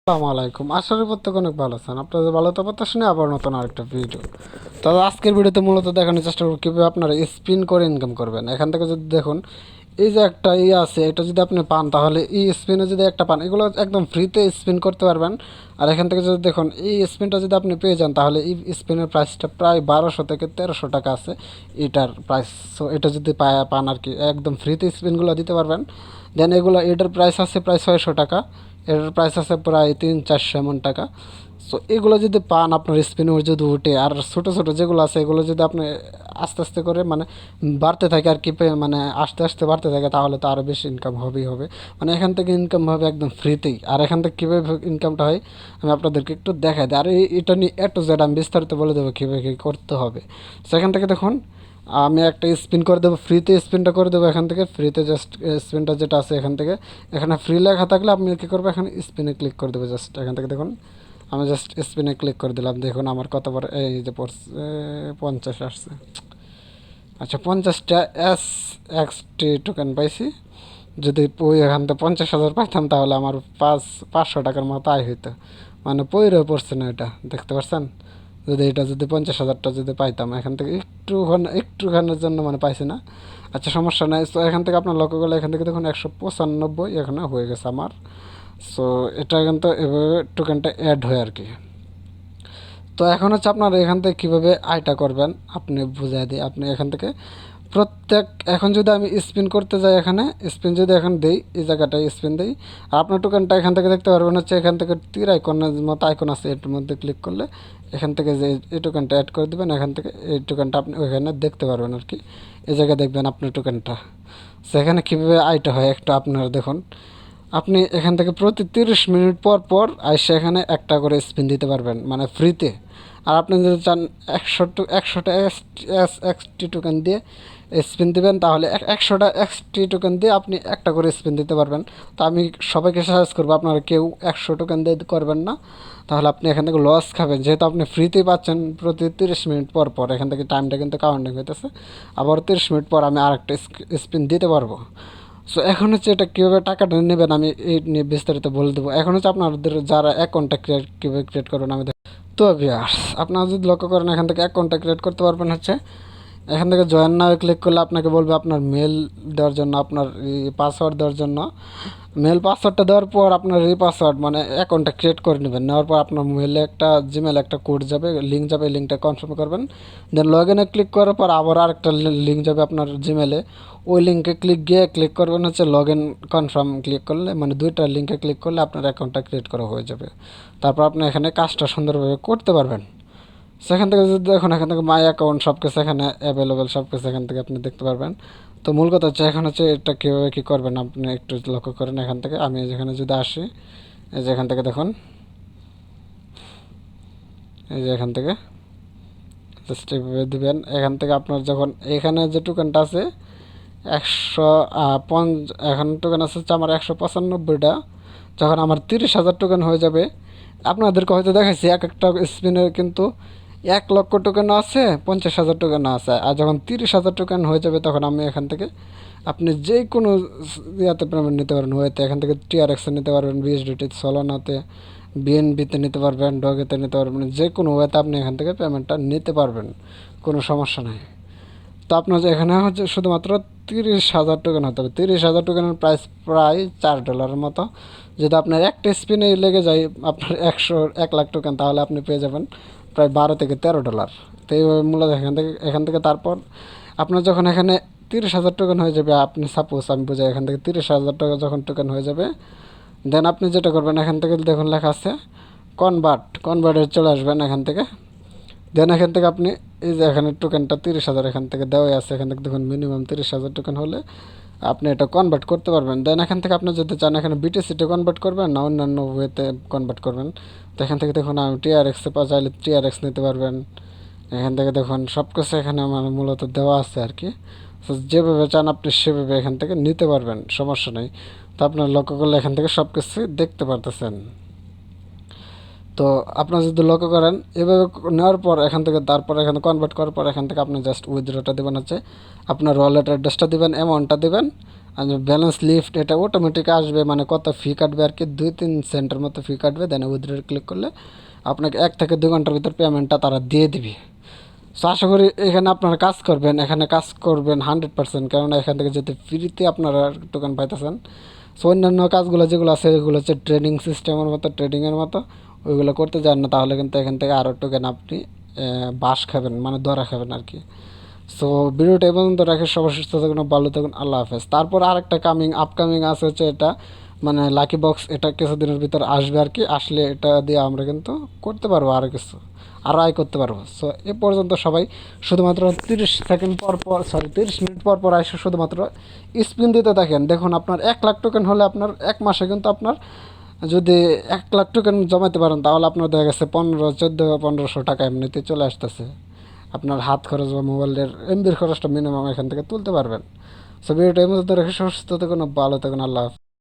আসসালামু আলাইকুম। আশা করি প্রত্যেক অনেক ভালো আছেন। আপনাদের ভালো তো কথা শুনে আবার নতুন আরেকটা ভিডিও। তবে আজকের ভিডিওতে মূলত দেখানোর চেষ্টা করব কীভাবে আপনারা স্পিন করে ইনকাম করবেন। এখান থেকে যদি দেখুন এই যে একটা আছে, এটা যদি আপনি পান তাহলে এই স্পিনে যদি একটা পান, এগুলো একদম ফ্রিতে স্পিন করতে পারবেন। আর এখান থেকে যদি দেখুন এই স্পিনটা যদি আপনি পেয়ে যান তাহলে এই স্পিনের প্রাইসটা প্রায় 1200 থেকে 1300 টাকা আছে এটার প্রাইস। সো এটা যদি পান আর কি একদম ফ্রিতে স্পিনগুলো দিতে পারবেন। দেন এটার প্রাইস আছে প্রায় 600 টাকা, এটার প্রাইস আছে প্রায় 300-400 এমন টাকা। সো এগুলো যদি পান আপনার স্পিনে যদি উঠে, আর ছোটো ছোটো যেগুলো আছে এগুলো যদি আপনি আস্তে আস্তে করে মানে বাড়তে থাকে আর কি, মানে আস্তে আস্তে বাড়তে থাকে, তাহলে তো আরও বেশি ইনকাম হবেই হবে। মানে এখান থেকে ইনকাম হবে একদম ফ্রিতেই। আর এখান থেকে কীভাবে ইনকামটা হয় আমি আপনাদেরকে একটু দেখাই দিই। আর এটা নিয়ে টু জেড আমি বিস্তারিত বলে দেবো কীভাবে কী করতে হবে। সেখান থেকে দেখুন আমি একটা স্পিন করে দেবো, ফ্রিতে স্পিনটা করে দেবো। এখান থেকে ফ্রিতে জাস্ট স্পিনটা যেটা আছে এখান থেকে, এখানে ফ্রি লেখা থাকলে আপনি কী করবো, এখানে স্পিনে ক্লিক করে দেবো। জাস্ট এখান থেকে দেখুন আমি জাস্ট স্পিনে ক্লিক করে দিলাম। দেখুন আমার কত বড় এই যে পড়ছে 50 আসছে। আচ্ছা 50টা SXT টোকেন পাইছি। যদি ওই এখান থেকে 50,000 পাইতাম তাহলে আমার 500 টাকার মতো আয় হইতো। মানে পইরে পড়ছে না, এটা দেখতে পাচ্ছেন। যদি এটা যদি 50,000টা যদি পাইতাম এখান থেকে একটুখানের জন্য মানে পাইছি না। আচ্ছা সমস্যা নাই। তো এখান থেকে আপনার লক্ষ্য করলে এখান থেকে দেখুন 195 এখানে হয়ে গেছে আমার। সো এটা কিন্তু এভাবে টোকেনটা অ্যাড হয় আর কি। তো এখন হচ্ছে আপনার এখান থেকে কীভাবে আয়টা করবেন আপনি বুঝাই দিই। আপনি এখান থেকে প্রত্যেক এখন যদি আমি স্পিন করতে যাই, এখানে স্পিন যদি এখন দেই, এই জায়গাটায় স্পিন দিই, আর আপনার টোকেনটা এখান থেকে দেখতে পারবেন হচ্ছে এখান থেকে তীর আইকনের মতো আইকন আছে, এর মধ্যে ক্লিক করলে এখান থেকে যে এই টোকেনটা অ্যাড করে দেবেন, এখান থেকে এই টোকেনটা আপনি ওইখানে দেখতে পারবেন আর কি। এই জায়গায় দেখবেন আপনার টোকেনটা। সেখানে কীভাবে আয়টা হয় একটু আপনারা দেখুন। আপনি এখান থেকে প্রতি 30 মিনিট পর পর আইসে এখানে একটা করে স্পিন দিতে পারবেন মানে ফ্রিতে। আর আপনি যদি চান 100টা এক্সটি টোকেন দিয়ে স্পিন দিবেন, তাহলে 100টা এক্সটি টোকেন দিয়ে আপনি একটা করে স্পিন দিতে পারবেন। তো আমি সবাইকে সাজেস্ট করবো আপনারা কেউ 100 টোকেন দিয়ে করবেন না, তাহলে আপনি এখান থেকে লস খাবেন। যেহেতু আপনি ফ্রিতেই পাচ্ছেন প্রতি 30 মিনিট পর পর, এখান থেকে টাইমটা কিন্তু কাউন্টিং হইতেছে। আবার 30 মিনিট পর আমি আরেকটা স্পিন দিতে পারবো। সো এখন হচ্ছে এটা কীভাবে টাকাটা নেবেন আমি এই নিয়ে বিস্তারিত বলে দেবো। এখন হচ্ছে আপনাদের যারা অ্যাকাউন্টটা কীভাবে ক্রিয়েট করবেন আমি তো ভিউয়ার্স আপনারা যদি লক্ষ্য করেন এখান থেকে অ্যাকাউন্টটা ক্রিয়েট করতে পারবেন হচ্ছে এখান থেকে জয়েন নাও ক্লিক করলে আপনাকে বলবে আপনার মেল দেওয়ার জন্য, আপনার পাসওয়ার্ড দেওয়ার জন্য। মেল পাসওয়ার্ডটা দেওয়ার পর আপনার এই পাসওয়ার্ড মানে অ্যাকাউন্টটা ক্রিয়েট করে নেবেন। নেওয়ার পর আপনার মেলে একটা জিমেল একটা কোড যাবে, লিঙ্ক যাবে, লিঙ্কটা কনফার্ম করবেন। দেন লগ ইনে ক্লিক করার পর আবার আরেকটা লিঙ্ক যাবে আপনার জিমেলে, ওই লিঙ্কে ক্লিক করবেন হচ্ছে লগ ইন কনফার্ম ক্লিক করলে, মানে দুইটা লিঙ্কে ক্লিক করলে আপনার অ্যাকাউন্টটা ক্রিয়েট করা হয়ে যাবে। তারপর আপনি এখানে কাজটা সুন্দরভাবে করতে পারবেন। সেখান থেকে যদি দেখুন এখান থেকে মাই অ্যাকাউন্ট সব কিছু এখানে অ্যাভেলেবেল, সব কিছু এখান থেকে আপনি দেখতে পারবেন। তো মূল কথা হচ্ছে এখন হচ্ছে এটা কীভাবে কী করবেন আপনি একটু লক্ষ্য করেন। এখান থেকে আমি যেখানে যদি আসি, এই যে এখান থেকে দেখুন, এই যে এখান থেকে জাস্ট এভাবে দেবেন। এখান থেকে আপনার যখন এখানে যে টোকেনটা আছে 105, এখন টোকেন আছে হচ্ছে আমার 195টা। যখন আমার 30,000 টোকেন হয়ে যাবে, আপনাদেরকে হয়তো দেখাচ্ছি এক একটা স্পিনের কিন্তু 1 লক্ষ টোকেনও আছে, 50,000 টোকেনও আছে। আর যখন 30,000 টোকেন হয়ে যাবে তখন আমি এখান থেকে আপনি যে কোনো ইয়াতে পেমেন্ট নিতে পারবেন। ওয়েতে এখান থেকে TRX-এ নিতে পারবেন, BSDT, সলোনাতে, BNB-তে নিতে পারবেন, ডগেতে নিতে পারবেন, যে কোনো ওয়েতে আপনি এখান থেকে পেমেন্টটা নিতে পারবেন, কোনো সমস্যা নেই। তো আপনার এখানে হচ্ছে শুধুমাত্র 30,000 টোকেন হতে হবে। 30,000 টোকেনের প্রাইস প্রায় $4 মতো। যদি আপনার একটা স্পিনে লেগে যায় আপনার 1 লাখ টোকেন, তাহলে আপনি পেয়ে যাবেন প্রায় $12 থেকে $13। তো এইভাবে মূলত এখান থেকে তারপর আপনার যখন এখানে 30,000 টোকেন হয়ে যাবে, আপনি সাপোজ আমি বোঝাই, এখান থেকে 30,000 টাকা যখন টোকেন হয়ে যাবে, দেন আপনি যেটা করবেন এখান থেকে দেখুন লেখা আছে কনভার্টে চলে আসবেন এখান থেকে। দেন এখান থেকে আপনি এই যে এখানে টোকেনটা 30,000 এখান থেকে দেওয়াই আছে, এখান থেকে দেখুন মিনিমাম 30,000 টোকেন হলে আপনি এটা কনভার্ট করতে পারবেন। দেন এখান থেকে আপনি যদি চান এখানে BTC-তে কনভার্ট করবেন না অন্যান্য ওয়েতে কনভার্ট করবেন, তো এখান থেকে দেখুন আমি TRX-এ চাইলে TRX নিতে পারবেন। এখান থেকে দেখুন সব কিছু এখানে আমার মূলত দেওয়া আছে আর কি। তো যেভাবে চান আপনি সেভাবে এখান থেকে নিতে পারবেন, সমস্যা নেই। তো আপনার লক্ষ্য করলে এখান থেকে সব কিছু দেখতে পারতেছেন। তো আপনারা যদি লক্ষ্য করেন এভাবে নেওয়ার পর এখান থেকে তারপর এখানে কনভার্ট করার পর এখান থেকে আপনি জাস্ট উইথড্রটা দেবেন হচ্ছে আপনার ওয়ালেট অ্যাড্রেসটা দেবেন, অ্যামাউন্টটা দেবেন, ব্যালেন্স লিফট এটা অটোমেটিক আসবে, মানে কত ফি কাটবে আর কি, 2-3 সেন্টের মতো ফি কাটবে। দেন উইথড্র ক্লিক করলে আপনাকে 1 থেকে 2 ঘন্টার ভিতর পেমেন্টটা তারা দিয়ে দিবে। সো আশা করি এখানে আপনারা কাজ করবেন, এখানে কাজ করবেন 100%, কেননা এখান থেকে যদি ফ্রিতে আপনারা টোকেন পাইতেছেন। সো অন্যান্য কাজগুলো যেগুলো আছে এগুলো হচ্ছে ট্রেডিং সিস্টেমের মতো, ট্রেডিংয়ের মতো, ওইগুলো করতে যান না, তাহলে কিন্তু এখান থেকে আরও টোকেন আপনি বাস খাবেন, মানে ধরা খাবেন আর কি। সো ভিডিওটা এই পর্যন্ত রাখি, সবার সুস্থ থাকুন, ভালো থাকুন, আল্লাহ হাফেজ। তারপর আরেকটা আপকামিং আছে হচ্ছে এটা, মানে লাকি বক্স, এটা কিছুদিনের ভিতর আসবে আর কি। আসলে এটা দিয়ে আমরা কিন্তু করতে পারবো আরও কিছু, আরও আয় করতে পারবো। সো এ পর্যন্ত সবাই শুধুমাত্র 30 সেকেন্ড পর পর, 30 মিনিট পর পর এসে শুধুমাত্র স্পিন দিতে থাকেন। দেখুন আপনার 1 লাখ টোকেন হলে আপনার 1 মাসে কিন্তু আপনার যদি 1 লাখ টোকেন জমাতে পারেন, তাহলে আপনার দেখা গেছে 1500 টাকা এমনিতে চলে আসতেছে। আপনার হাত খরচ বা মোবাইলের এমবির খরচটা মিনিমাম এখান থেকে তুলতে পারবেন। সো ভিডিওটা এই মধ্যে রেখে সুস্থ থাকুন, ভালো থাকুন, আল্লাহ হাফেজ।